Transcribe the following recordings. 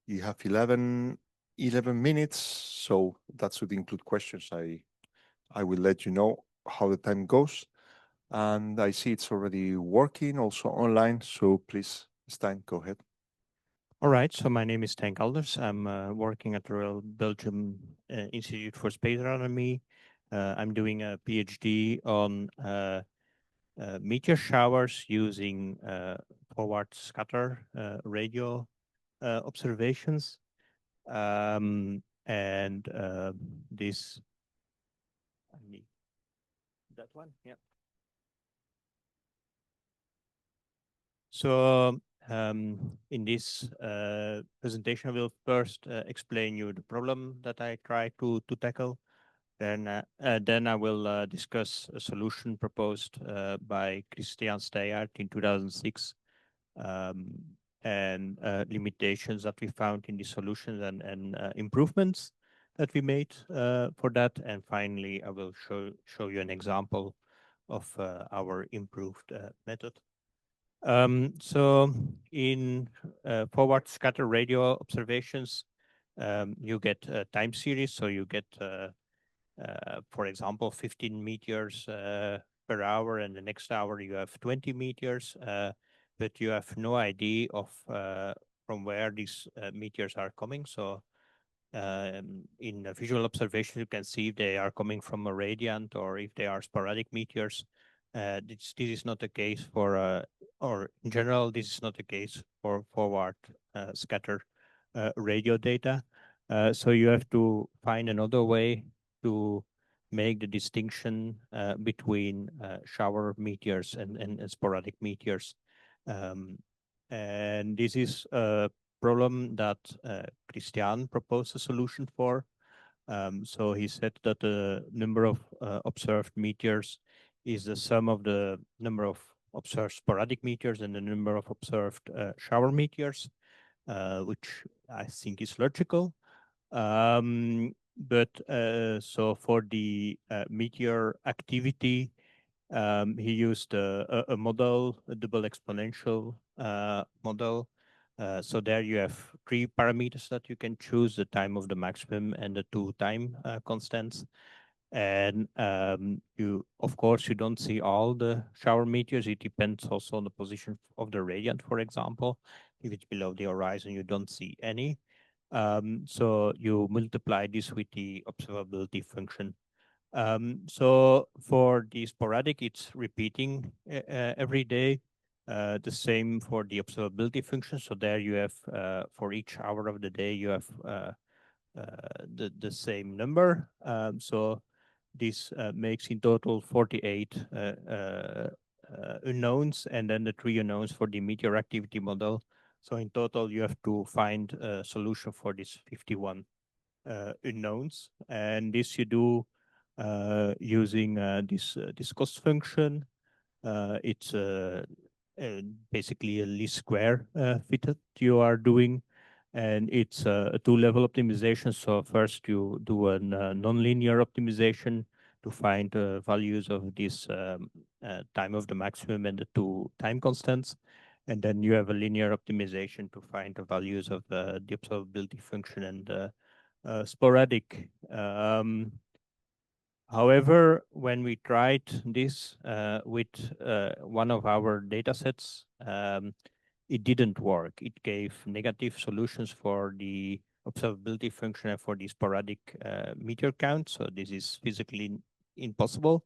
You have 11 minutes, so that should include questions. I will let you know how the time goes. And I see it's already working also online. So please, Stein, go ahead. All right, so my name is Calders. I'm working at the Royal Belgium Institute for Space Astronomy. I'm doing a PhD on meteor showers using forward scatter radio observations. And this, I need that one, yeah. So in this presentation, I will first explain you the problem that I try to tackle. Then I will discuss a solution proposed by Christian Steyart in 2006 um, and limitations that we found in the solutions and improvements that we made for that. And finally, I will show you an example of our improved method. So in forward scatter radio observations, you get a time series. So you get, for example, 15 meters per hour, and the next hour you have 20 meters, but you have no idea of from where these meteors are coming. So in a visual observation, you can see if they are coming from a radiant or if they are sporadic meteors. This is not the case for, or in general, this is not the case for forward scatter radio data. So you have to find another way to make the distinction between shower meteors and sporadic meteors. Um, and this is a problem that Christian proposed a solution for. So he said that the number of observed meteors is the sum of the number of observed sporadic meteors and the number of observed shower meteors, which I think is logical. But so for the meteor activity, he used a model, a double exponential model. So there you have three parameters that you can choose: the time of the maximum and the two time constants. And you, of course, you don't see all the shower meteors. It depends also on the position of the radiant, for example. If it's below the horizon, you don't see any. So you multiply this with the observability function. So for the sporadic, it's repeating every day. The same for the observability function. So there you have, for each hour of the day, you have the same number. So this makes in total 48 unknowns, and then the three unknowns for the meteor activity model. So in total, you have to find a solution for this 51 unknowns, and this you do using this cost function. It's basically a least square fit that you are doing, and it's a two-level optimization. So first you do a nonlinear optimization to find values of this time of the maximum and the two time constants. And then you have a linear optimization to find the values of the observability function and sporadic. However, when we tried this with one of our data sets, it didn't work. It gave negative solutions for the observability function and for the sporadic meteor count. So this is physically impossible.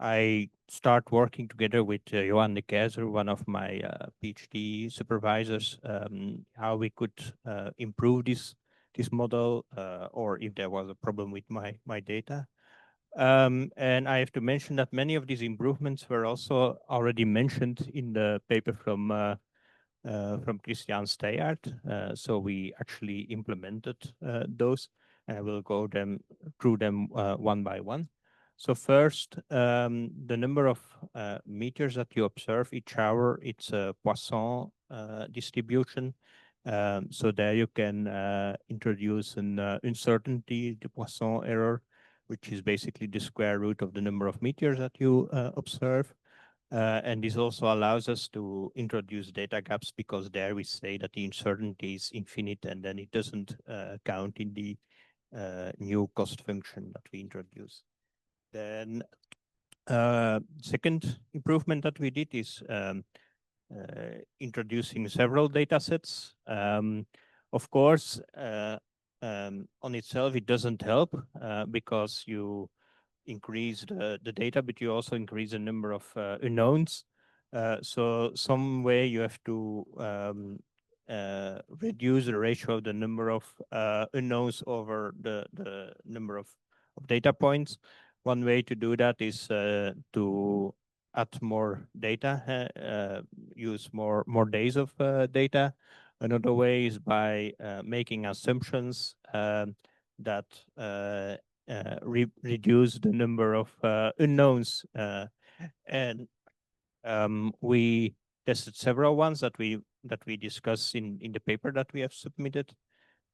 I start working together with Johan de Keyser, one of my PhD supervisors, how we could improve this model, or if there was a problem with my data. And I have to mention that many of these improvements were also already mentioned in the paper from Christian Steyart. So we actually implemented those, and I will go through them one by one. So first, the number of meters that you observe each hour, it's a Poisson distribution. So there you can introduce an uncertainty, the Poisson error, which is basically the square root of the number of meteors that you observe. And this also allows us to introduce data gaps, because there we say that the uncertainty is infinite, and then it doesn't count in the new cost function that we introduce. Then second improvement that we did is introducing several data sets. Of course, on itself, it doesn't help because you increase the data, but you also increase the number of unknowns. So some way you have to reduce the ratio of the number of unknowns over the number of data points. One way to do that is to add more data, use more days of data. Another way is by making assumptions that reduce the number of unknowns. And we tested several ones that we discuss in the paper that we have submitted.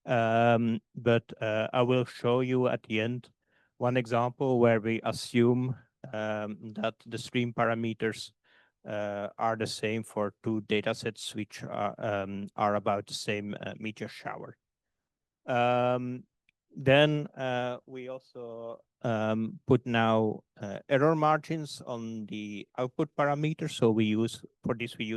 But I will show you at the end one example where we assume that the stream parameters are the same for two data sets which are about the same meteor shower. Then we also put now error margins on the output parameters. So we use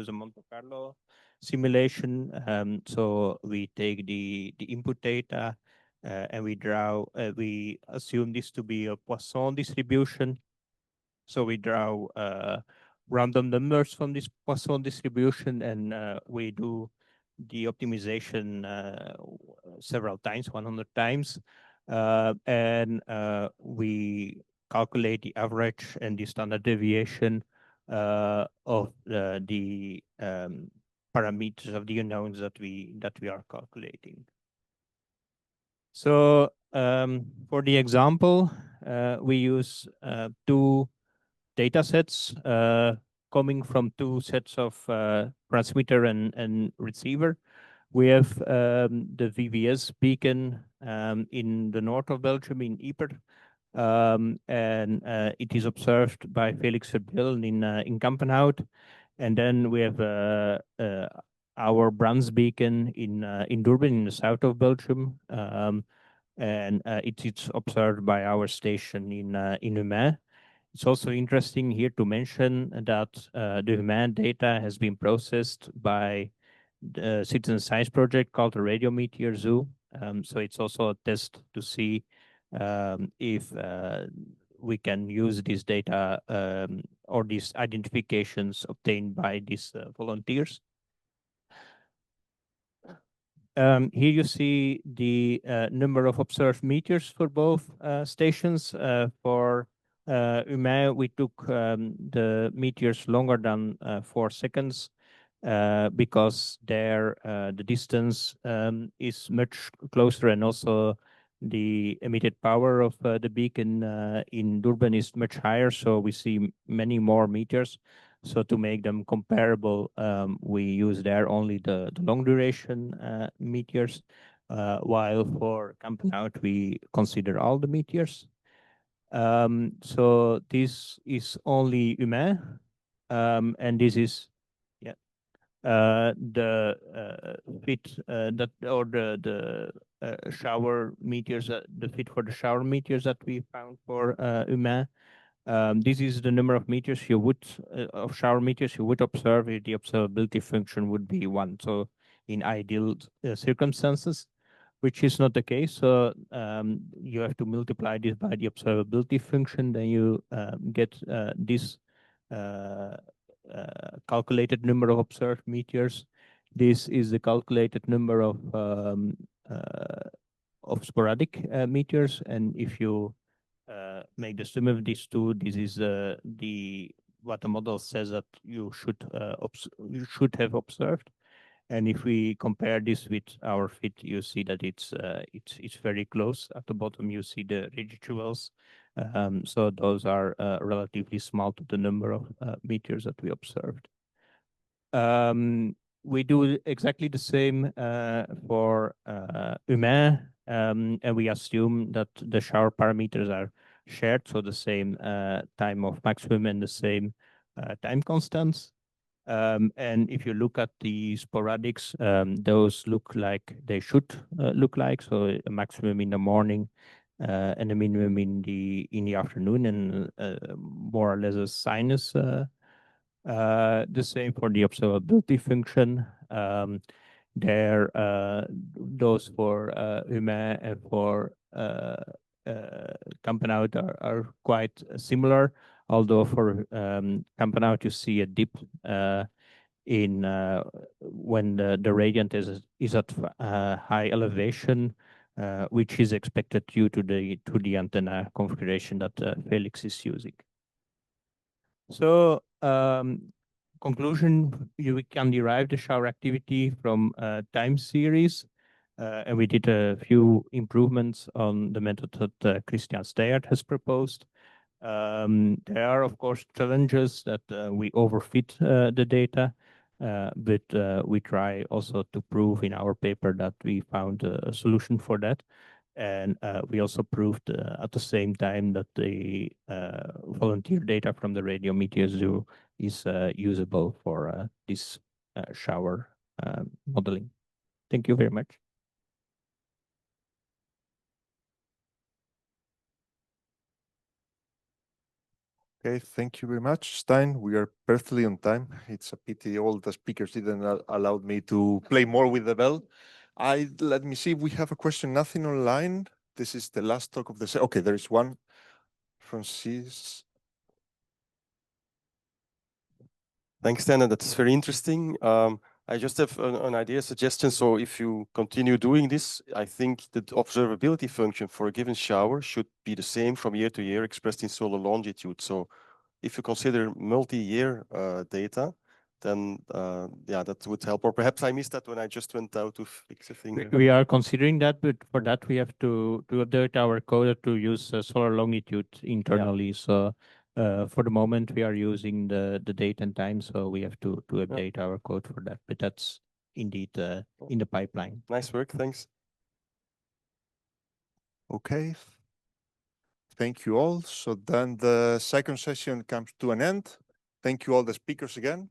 a Monte Carlo simulation. So we take the input data and we assume this to be a Poisson distribution. So we draw random numbers from this Poisson distribution, and we do the optimization several times, 100 times. And we calculate the average and the standard deviation of the parameters of the unknowns that we are calculating. So for the example, we use two data sets coming from two sets of transmitter and receiver. We have the VVS beacon in the north of Belgium, in Ypres, and it is observed by Felix Verbeul in Kampenhout. And then we have our Brands beacon in Durban, in the south of Belgium, and it's observed by our station in Humain. It's also interesting here to mention that the Humain data has been processed by the citizen science project called the Radio Meteor Zoo. So it's also a test to see if we can use this data or these identifications obtained by these volunteers. Here you see the number of observed meteors for both stations. For Humain, we took the meteors longer than 4 seconds because there the distance is much closer, and also the emitted power of the beacon in Durban is much higher, so we see many more meteors. So to make them comparable, we use there only the long duration meteors, while for Kampenhout we consider all the meteors. So this is only Humain, and this is the fit that, or the shower meteors, the fit for the shower meteors that we found for Humain. This is the number of meteors you would of shower meteors you would observe if the observability function would be 1. So in ideal circumstances, which is not the case. So you have to multiply this by the observability function, then you get this calculated number of observed meteors. This is the calculated number of sporadic meteors, and if you make the sum of these two, this is the what the model says that you should have observed. And if we compare this with our fit, you see that it's very close. At the bottom, you see the residuals. So those are relatively small to the number of meteors that we observed. We do exactly the same for Humain, and we assume that the shower parameters are shared, so the same time of maximum and the same time constants. And if you look at the sporadics, those look like they should look like. So a maximum in the morning and a minimum in the afternoon, and more or less a sinus. The same for the observability function. There, those for humain and for Campanout are quite similar. Although for Campanout, you see a dip in when the radiant is at high elevation, which is expected due to the antenna configuration that Felix is using. So conclusion, we can derive the shower activity from time series. And we did a few improvements on the method that Christian Steyert has proposed. There are, of course, challenges that we overfit the data, but we try also to prove in our paper that we found a solution for that. And we also proved at the same time that the volunteer data from the radio Meteor Zoo is usable for this shower modeling. Thank you very much. Okay, thank you very much, Stein. We are perfectly on time. It's a pity all the speakers didn't allow me to play more with the bell. Let me see if we have a question. Nothing online. This is the last talk of the okay, there is one. Francis. Thanks, Dana. That's very interesting. I just have an idea, suggestion. So if you continue doing this, I think the observability function for a given shower should be the same from year to year expressed in solar longitude. So if you consider multi-year data, then yeah, that would help. Or perhaps I missed that when I just went out to fix a thing. We are considering that, but for that we have to update our code to use solar longitude internally. Yeah. So for the moment we are using the date and time, so we have to update our code for that. But that's indeed in the pipeline. Nice work, thanks. Okay. Thank you all. So then the second session comes to an end. Thank you all the speakers again.